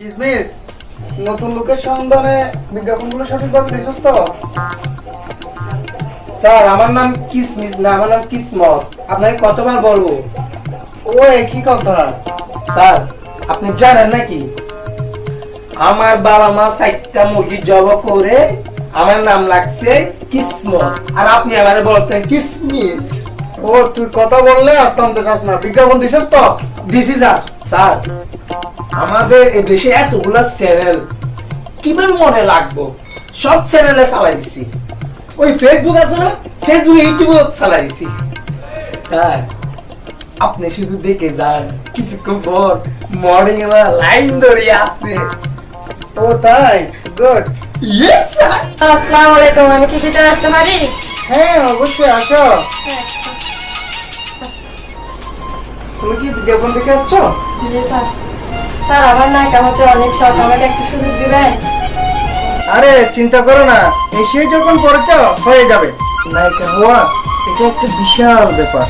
কিসমিস নতুন লোকের সন্ধানে বিজ্ঞাপনগুলো সঠিকভাবে দিছস তো? স্যার আমার নাম কিসমিস না, আমার নাম কিসমত। আপনাকে কতবার বলবো? ও একই কথা। স্যার আপনি জানেন নাকি আমার বাবা মা 4টা মসজিদ জবা করে আমার নাম লাগছে কিসমত, আর আপনি আমারে বলছেন কিসমিস। ও তুই কথা বললে আর থামতে চাস না, বিজ্ঞাপন দিছস তো? দিছি স্যার। স্যার আমাদের এই দেশে এতগুলা চ্যানেল কিভাবে মনে লাগবো? সব চ্যানেলে চালাই দিছি। ওই ফেসবুক আছে না, ফেসবুক ইউটিউব চালাই দিছি। স্যার আপনি শুধু দেখে যান, কিছুক্ষণ পর মর্নিং এ লাইন ধরে আসছে। ও তাই? গুড। Yes sir. আসসালামু আলাইকুম, আমি কি ভিতরে আসতে পারি? হ্যাঁ অবশ্যই আসো। তুমি কি বিজ্ঞাপন দেখে যাচ্ছ? জি স্যার। স্যার আমার না কেমতে অনেক শখ, আমাকে একটু সুযোগ দিবেন? আরে চিন্তা করো না, এসে যখন করেছ হয়ে যাবে। নায়িকা হওয়া এটা একটা বিশাল ব্যাপার।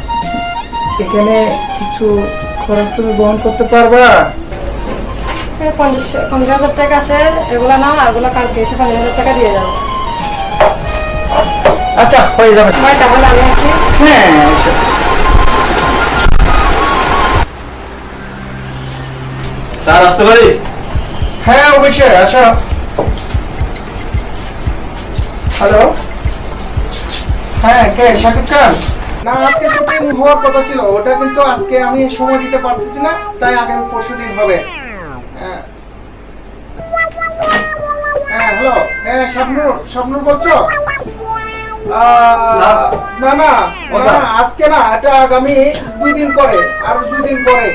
এখানে কিছু খরচ তুমি বহন করতে পারবা? 50,000 টাকা আছে, এগুলো নাও, আর এগুলো কালকে এসে 50,000 টাকা দিয়ে যাবো। আচ্ছা হয়ে যাবে। তাহলে আমি আসি। হ্যাঁ এসো। স্যার আসতে পারি? হ্যাঁ অবশ্যই আসো। হ্যালো, হ্যাঁ কে? শাকিব খান? না আজকে শুটিং হওয়ার কথা ছিল, ওটা কিন্তু আজকে আমি সময় দিতে পারতেছি না, তাই আগামী পরশুদিন হবে। হ্যাঁ হ্যাঁ হ্যালো, হ্যাঁ শাবনুর, শাবনুর বলছো? না না না আজকে না, এটা আগামী 2 দিন পরে, আর 2 দিন পরে।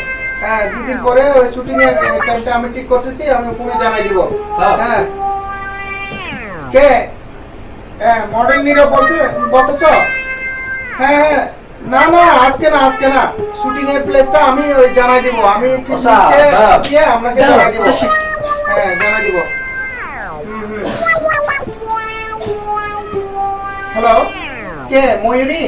হ্যাঁ 2 দিন পরে ওই শুটিং এর টাইমটা আমি ঠিক করতেছি, আমি ফোনে জানাই দিব। হ্যাঁ কে? হ্যাঁ মডেল নিরা বলতেছো? হ্যাঁ হ্যাঁ না না আজকে না, আজকে না, শুটিং এর প্লেসটা আমি ওই জানাই দিব, আমি কিসকে আপনাকে জানাই দিব। হ্যাঁ জানাই দিব। হ্যালো, কে? ময়ূরী?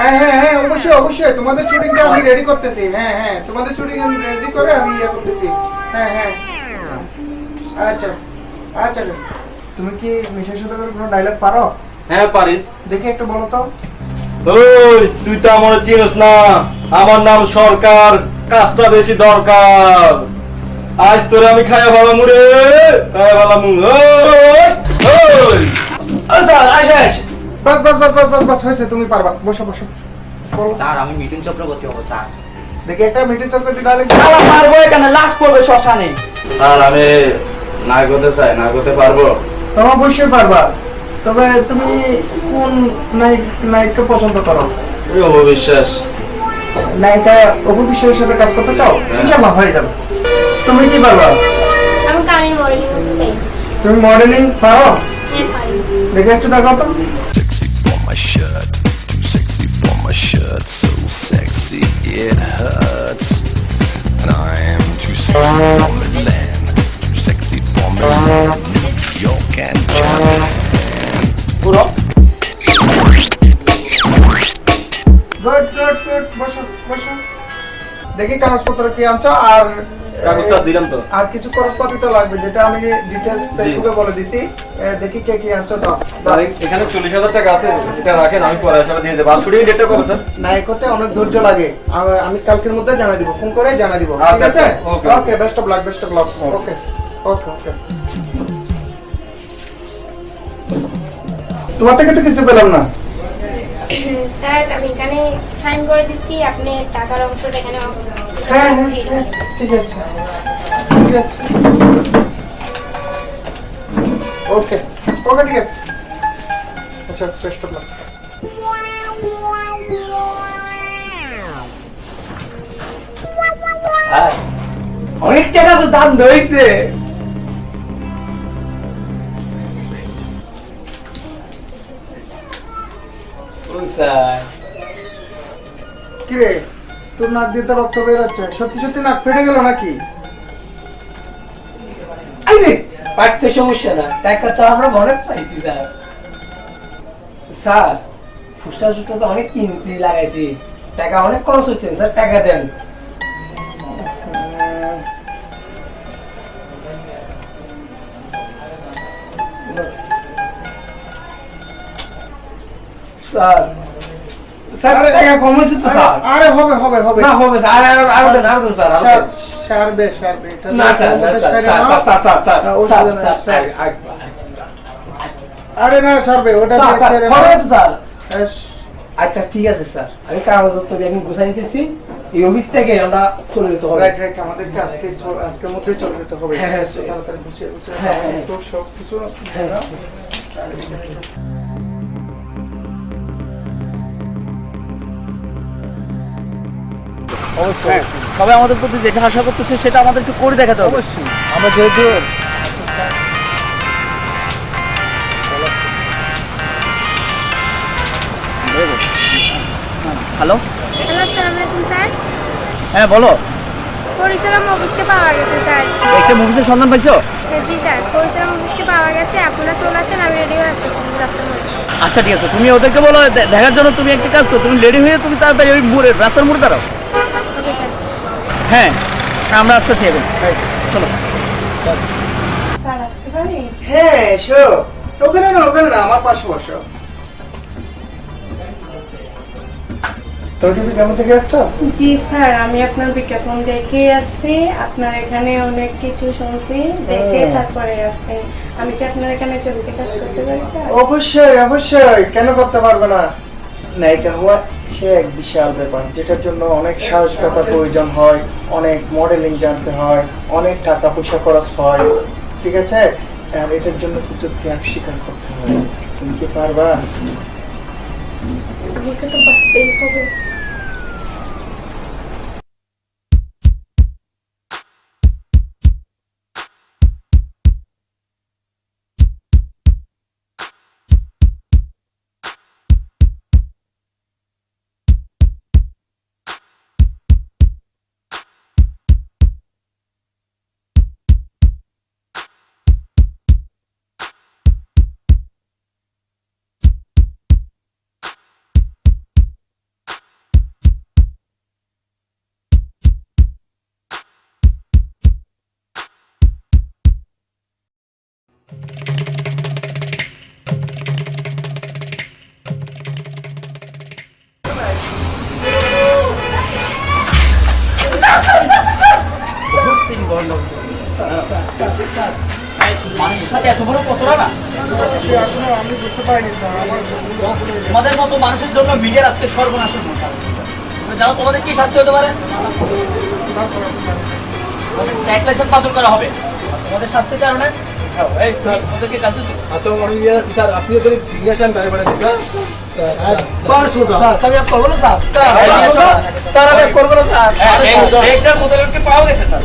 হ্যাঁ হ্যাঁ হ্যাঁ অবশ্যই অবশ্যই, তোমাদের শুটিংটা আমি রেডি করতেছি। হ্যাঁ হ্যাঁ তোমাদের শুটিং আমি রেডি করে আমি ইয়ে করতেছি। হ্যাঁ হ্যাঁ আচ্ছা আচ্ছা। তুমি কি মিশা সদাগরের কোনো ডায়লগ পারো? হ্যাঁ পারি। দেখি একটু বলো তো। ওই তুই তো আমার চিনিস না, আমার নাম সরকার, কাজটা বেশি দরকার। আজ তোরে আমি খাইয়া ভালো মুরে, খাইয়া ভালো মু। ওই আচ্ছা আইস। বাস বাস বাস বাস বাস বাস হয়েছে, তুমি পারবা, বসো বসো। বলো। স্যার আমি মিঠুন চক্রবর্তী হবো স্যার। দেখি একটা মিটি চক্রবর্তী ডায়লগ। শালা পারবো, এখানে লাশ পড়বে শ্মশানে। স্যার আমি নায়ক হতে চাই, নায়ক হতে পারবো? তুমি অবশ্যই পারবা, তবে তুমি কোন নায়িকা পছন্দ করো? ওই অবিশ্বাস। নায়িকা অপু বিশ্বাসের সাথে কাজ করতে চাও? হ্যাঁ। ইনশাআল্লাহ হয়ে যাবে। তুমি কি পারবা? আমি কানের মডেলিং করতে চাই। তুমি মডেলিং পারো? হ্যাঁ পারি। দেখে একটু দেখাও তো। Sexy for my shirt, too sexy for my shirt, so sexy it hurts. And I am too sexy for Milan, too sexy for Milan, New York and Japan. পুরো গুড গুড গুড, বসো বসো। দেখি কাগজপত্র কি আনছো, আর কাগজটা দিলাম তো। আর কিছু খরচপাতি তো লাগবে, যেটা আমি ডিটেইলস ফেসবুকে বলে দিছি। দেখি কে কি আনছো তো। স্যার এখানে 40,000 টাকা আছে, এটা রাখেন, আমি পরে হিসাবে দিয়ে দেব। আর শুটিং ডেটটা কবে স্যার? নায়ক হতে অনেক ধৈর্য লাগে, আমি কালকের মধ্যে জানাই দিব, ফোন করে জানাই দিব। ঠিক আচ্ছা, আছে? Okay. Okay, best of luck, best of luck. Okay okay okay. তোমার থেকে তো কিছু পেলাম না। স্যার আমি এখানে সাইন করে দিচ্ছি, আপনি টাকার অংশটা এখানে হ্যাঁ হ্যাঁ হ্যাঁ, ঠিক আছে ঠিক আছে। ওকে ওকে ঠিক আছে। আচ্ছা বেস্ট অফ লাক। স্যার অনেক টাকা তো দাম হয়েছে। ও স্যার কিরে, তোর নাক দিয়ে তো রক্ত বের হচ্ছে, সত্যি সত্যি নাক ফেটে গেল নাকি? আরে পাচ্ছে সমস্যা না, টাকা তো আমরা মনে পাইছি স্যার। স্যার ফুসটা সুসটা তো অনেক কিনছি, লাগাইছি, টাকা অনেক খরচ হচ্ছে স্যার, টাকা দেন। স্যার স্যার টাকা কম হয়েছে তো স্যার আরে হবে হবে হবে না হবে স্যার আরো দেন স্যার আরো দেন। সারবে সারবে এটা না স্যার না, স্যার সারে স্যার নাও। স্যার স্যার স্যার ওই স্যার জন্য স্যার স্যার। স্যার আরে না সারবে ওটা দিয়ে সেরে নাও। হবে তো স্যার এস, আচ্ছা ঠিক আছে স্যার আমি কাগজপত্র এখন গুছাই নিতেছি এই অফিস থেকে আমরা চলে যেতে হবে রাইট রাইট আমাদেরকে আজকের মধ্যেই চলে যেতে হবে হ্যাঁ, হ্যাঁ, স্যার। তাড়াতাড়ি গুছিয়ে গুছিয়ে হ্যাঁ, হ্যাঁ। তো সব কিছু হ্যাঁ। অবশ্যই তবে আমাদের প্রতি যেটা আশা করতেছে সেটা আমাদেরকে করে দেখাতে হবে অবশ্যই আমরা যেহেতু হ্যালো হ্যালো আসসালামু আলাইকুম স্যার হ্যাঁ বলো পরিচালক অফিসকে পাওয়া গেছে স্যার একটা মুভিসের সন্ধান পাইছো জি স্যার পরিচালক অফিসকে পাওয়া গেছে আপনারা চলে আসেন আমি রেডি হয়ে আসছি রাস্তার মধ্যে আচ্ছা ঠিক আছে তুমি ওদেরকে বলো দেখার জন্য তুমি একটা কাজ করো তুমি রেডি হয়ে তুমি তাড়াতাড়ি ওই মোড়ে রাস্তার মোড়ে দাঁড়াও ওকে স্যার হ্যাঁ আমরা আসতেছি এখন চলো স্যার আসতে পারি হ্যাঁ এসো ওখানে না আমার পাশে বসো তো তুমি কেমন থেকে যাচ্ছ জি স্যার আমি আপনার বিজ্ঞাপন দেখে আসছি আপনার এখানে অনেক কিছু শুনছি দেখে তারপরে আসছি আমি কি আপনার এখানে ছবিতে কাজ করতে পারি স্যার অবশ্যই অবশ্যই কেন করতে পারবে না নায়িকা হওয়া সে এক বিশাল ব্যাপার যেটার জন্য অনেক সাহসিকতার প্রয়োজন হয় অনেক মডেলিং জানতে হয় অনেক টাকা পয়সা খরচ হয় ঠিক আছে আর এটার জন্য কিছু ত্যাগ স্বীকার করতে হয় তুমি কি পারবা আমাকে তো পারতেই হবে মানুষের সাথে এত বড় কতটা না আমি বুঝতে পারিনি স্যার আমার তোমাদের মতো মানুষের জন্য মিডিয়ার আজকে সর্বনাশের মতো জানো তোমাদের কি শাস্তি হতে পারে ট্যাগ লাইসেন্স বাতিল করা হবে তোমাদের শাস্তির কারণে এই ওদেরকে কাছে আচ্ছা আমি স্যার আপনি যদি রিলেশন করে বলে স্যার স্যার আমি করবো না স্যার স্যার আমি করবো না স্যার এইটার মোতাবেক পাওয়া গেছে স্যার